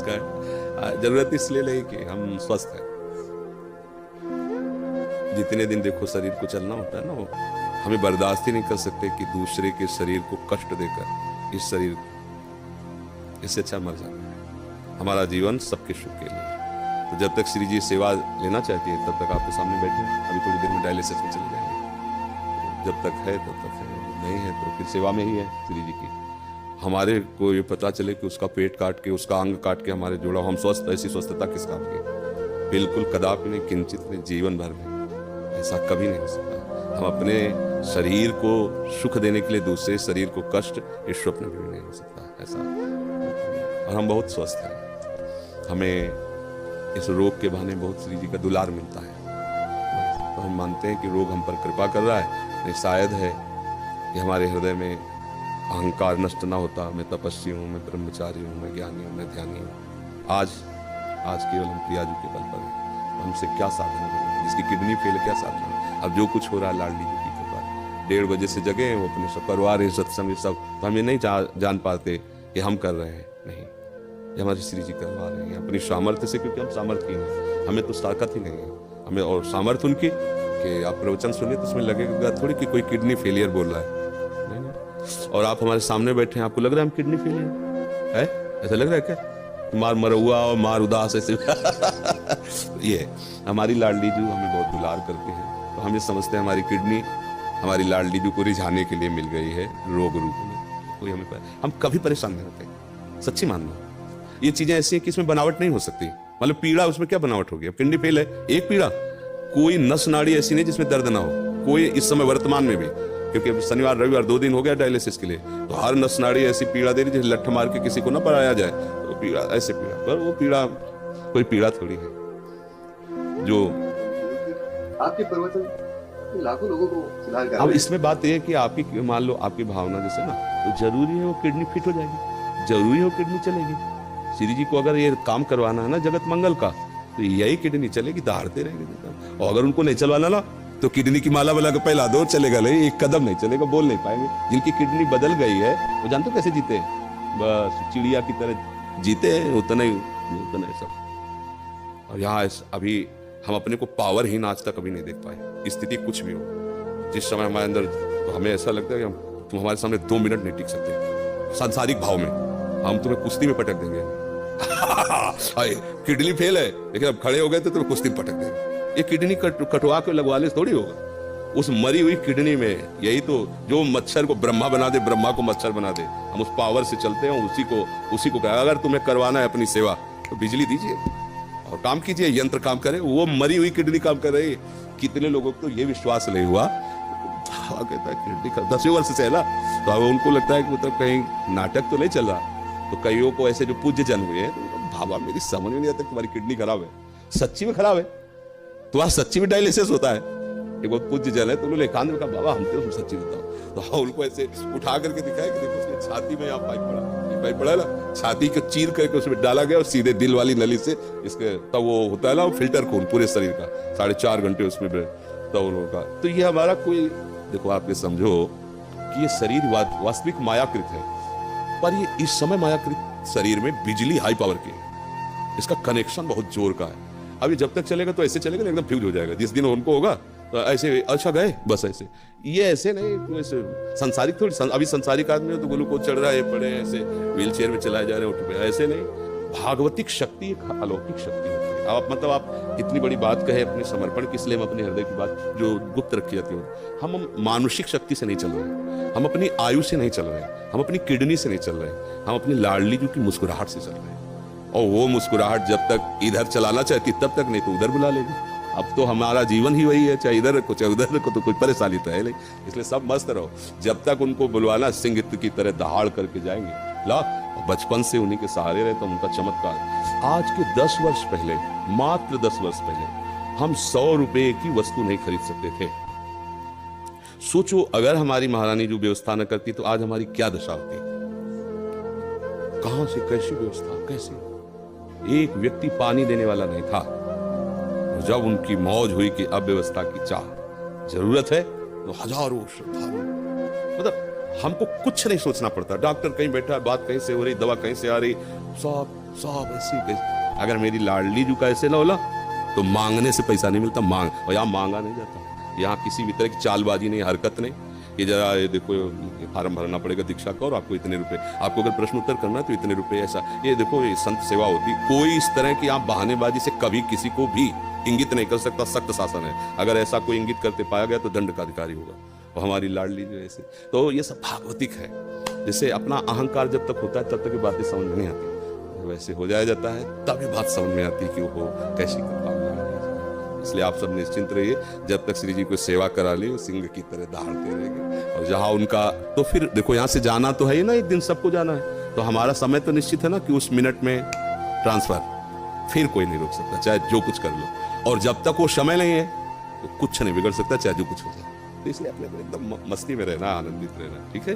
नमस्कार। जरूरत इसलिए नहीं कि हम स्वस्थ हैं। जितने दिन देखो शरीर को चलना होता है ना, वो हमें बर्दाश्त ही नहीं कर सकते कि दूसरे के शरीर को कष्ट देकर इस शरीर, इससे अच्छा मर जाना। हमारा जीवन सबके सुख के लिए। तो जब तक श्री जी सेवा लेना चाहती है तब तक आपके सामने बैठे। अभी थोड़ी देर में डायलिसिस में चले जाएंगे। जब तक है तब तक है, नहीं है तो फिर सेवा में ही है श्री जी की। हमारे को ये पता चले कि उसका पेट काट के, उसका अंग काट के हमारे जोड़ा, हम स्वस्थ, ऐसी स्वस्थता किस काम की? बिल्कुल कदापि नहीं, किंचित नहीं, जीवन भर में ऐसा कभी नहीं हो सकता। हम अपने शरीर को सुख देने के लिए दूसरे शरीर को कष्ट, इस स्वप्न में भी नहीं हो सकता ऐसा। और हम बहुत स्वस्थ हैं। हमें इस रोग के बहाने बहुत श्री जी का दुलार मिलता है। तो हम मानते हैं कि रोग हम पर कृपा कर रहा है। नहीं, शायद है कि हमारे हृदय में अहंकार नष्ट ना होता। मैं तपस्वी हूँ, मैं ब्रह्मचारी हूँ, मैं ज्ञानी हूँ, मैं ध्यानी हूँ। आज केवल हम प्रियाजू के बल पर हैं। हमसे क्या साधना करें? जिसकी किडनी फेल, क्या साधना? अब जो कुछ हो रहा है लाडली जी की कृपा। 1:30 बजे से जगे हैं, वो अपने सब करवा रहे सत्संग सब, तो हम ये नहीं जान पाते कि हम कर रहे हैं। नहीं, ये हमारी श्री जी करवा रहे हैं अपनी सामर्थ्य से, क्योंकि हम सामर्थ्य हैं। हमें तो ताकत ही नहीं है। हमें और सामर्थ्य उनकी कि आप प्रवचन सुनिए तो उसमें लगेगा थोड़ी कि कोई किडनी फेलियर बोल रहा है। नहीं। और आप हमारे सामने बैठे हैं, आपको लग रहा है हम किडनी फेलियर है? ऐसा लग रहा है क्या? मार मरहुआ और मार उदास ऐसे ये हमारी लाडली जी हमें बहुत दुलार करते हैं। तो हम ये समझते हैं हमारी किडनी हमारी लाडली जी को रिझाने के लिए मिल गई है रोग रूप में। कोई हम कभी परेशान नहीं होते। सच्ची मानना, ये चीजें ऐसी हैं कि इसमें बनावट नहीं हो सकती। मतलब पीड़ा, उसमें क्या बनावट होगी? अब किडनी फेल है, एक पीड़ा, कोई नस नाड़ी ऐसी नहीं जिसमें दर्द ना हो। कोई इस समय वर्तमान में भी, क्योंकि शनिवार रविवार 2 दिन हो गया डायलिसिस के लिए, तो हर नस नाड़ी ऐसी पीड़ा दे रही है लठ मार के किसी को ना पराया जाए। तो पीड़ा, ऐसे पीड़ा, पर वो पीड़ा कोई पीड़ा थोड़ी है जो आपके प्रवचन लाखों लोगों को सुधार कर। अब इसमें बात यह है कि आपकी, मान लो आपकी भावना जैसे ना, तो जरूरी है वो किडनी फिट हो जाएगी, जरूरी है वो किडनी चलेगी। श्री जी को अगर ये काम करवाना है ना जगत मंगल का, तो यही किडनी चलेगी, दहाड़ते रहेंगे। और अगर उनको नहीं चलवाना ना, तो किडनी की माला वाला को पहला दो, चलेगा नहीं, एक कदम नहीं चलेगा, बोल नहीं पाएंगे। जिनकी किडनी बदल गई है वो जानते हो कैसे जीते हैं? बस चिड़िया की तरह जीते हैं, उतना ही सब। और यहाँ अभी हम अपने को पावरहीन आज तक कभी नहीं देख पाए। स्थिति कुछ भी हो, जिस समय हमारे अंदर, तो हमें ऐसा लगता है कि तुम हमारे सामने 2 मिनट नहीं टिक सकते। सांसारिक भाव में हम तुम्हें कुश्ती में पटक देंगे। किडनी फेल है, लेकिन अब खड़े हो गए तो तुम्हें कुश्ती में पटक देंगे। ये किडनी कटवा के लगवा ले थोड़ी होगा। उस मरी हुई किडनी में, यही तो जो मच्छर को ब्रह्मा बना दे, ब्रह्मा को मच्छर बना दे, हम उस पावर से चलते हैं। उसी को कहा, अगर तुम्हें करवाना है अपनी सेवा तो बिजली दीजिए और काम कीजिए, यंत्र काम करे। वो मरी हुई किडनी काम कर रही है। कितने लोगों को तो ये विश्वास नहीं हुआ, कहता है किडनी 10 वर्ष से है ना, तो अब उनको लगता है कि मतलब कहीं नाटक तो नहीं चल रहा। तो कईयों को ऐसे जो पूज्य जन हुए हैं, तो भावा मेरी समझ में नहीं आता तुम्हारी किडनी खराब है, सच्ची में खराब है, तुम्हारा सच्ची में डायलिसिस होता है। एक बहुत पूज्य जन है, तो उन्होंने एकांत में कहा बाबा हम तो सच्ची बताओ। तो उनको ऐसे उठा करके दिखाया कि देखो उसकी छाती में यहाँ पाइप पड़ा, ये पाइप पड़ा ना, छाती को चीर करके उसमें डाला गया और सीधे दिल वाली नली से इसके, तब वो होता है ना फिल्टर खून पूरे शरीर का, 4.5 घंटे उसमें तब उनका। तो ये हमारा कोई, देखो आप ये समझो कि ये शरीर वास्तविक मायाकृत है, पर ये इस समय मायाकृत शरीर में बिजली हाई पावर की है। इसका कनेक्शन बहुत जोर का है। अभी जब तक चलेगा तो ऐसे चलेगा, एकदम फ्यूज हो जाएगा। जिस दिन उनको होगा तो ऐसे, अच्छा गए बस ऐसे, ये ऐसे नहीं, ऐसे संसारिक थोड़ी। अभी संसारिक आदमी हो तो ग्लूकोज चढ़ रहा है, पड़े ऐसे व्हील चेयर में चलाए जा रहे हैं, उठ पे, ऐसे नहीं। भागवतिक शक्ति एक अलौकिक शक्ति होती है। आप मतलब आप इतनी बड़ी बात कहे अपने समर्पण की, इसलिए हम अपने हृदय की बात जो गुप्त रखी जाती है, हम मानुषिक शक्ति से नहीं चल रहे, हम अपनी आयु से नहीं चल रहे, हम अपनी किडनी से नहीं चल रहे, हम अपनी लाडली जी की मुस्कुराहट से चल रहे हैं। और वो मुस्कुराहट जब तक इधर चलाना चाहती तब तक, नहीं तो उधर बुला लेगी। अब तो हमारा जीवन ही वही है, चाहे इधर रखो चाहे उधर रखो, तो कोई परेशानी तो है नहीं। इसलिए सब मस्त रहो, जब तक उनको बुलवाना सिंह की तरह दहाड़ करके जाएंगे। ला, बचपन से उन्हीं के सहारे रहे तो उनका चमत्कार। आज के 10 वर्ष पहले, मात्र 10 वर्ष पहले, हम 100 रुपए की वस्तु नहीं खरीद सकते थे। सोचो अगर हमारी महारानी जो व्यवस्था न करती तो आज हमारी क्या दशा होती। कहां से कैसी व्यवस्था, कैसे? एक व्यक्ति पानी देने वाला नहीं था। जब उनकी मौज हुई कि अब व्यवस्था की चाह जरूरत है, तो हजारों श्रद्धालु, मतलब हमको कुछ नहीं सोचना पड़ता। डॉक्टर कहीं बैठा है, बात कहीं से हो रही, दवा कहीं से आ रही, सब सब ऐसी कैसे। अगर मेरी लाडली जू का ऐसे ना होला तो मांगने से पैसा नहीं मिलता, मांग, और यहाँ मांगा नहीं जाता। यहाँ किसी भी तरह की चालबाजी नहीं, हरकत नहीं। ये जरा ये देखो, ये फार्म भरना पड़ेगा दीक्षा का और आपको इतने रुपए, आपको अगर प्रश्न उत्तर करना है तो इतने रुपए, ऐसा। ये देखो, ये संत सेवा होती। कोई इस तरह की आप बहानेबाजी से कभी किसी को भी इंगित नहीं कर सकता। सख्त शासन है, अगर ऐसा कोई इंगित करते पाया गया तो दंड का अधिकारी होगा। और हमारी लाडली जो ऐसे, तो ये सब भागवतिक है। जैसे अपना अहंकार जब तक होता है तब तक ये बातें समझ में नहीं आती, वैसे हो जाया जाता है तब ये बात समझ में आती है कि वो कैसी कृपा। इसलिए आप सब निश्चिंत रहिए, जब तक श्री जी को सेवा करा ली, सिंह की तरह दहाड़ते रहेंगे। और जहां उनका, तो फिर देखो यहाँ से जाना तो है ही ना, एक दिन सबको जाना है, तो हमारा समय तो निश्चित है ना कि उस मिनट में ट्रांसफर, फिर कोई नहीं रोक सकता, चाहे जो कुछ कर लो। और जब तक वो समय नहीं है तो कुछ नहीं बिगड़ सकता, चाहे जो कुछ हो जाए। तो इसलिए अपने को एकदम मस्ती में रहना, आनंदित रहना, ठीक है।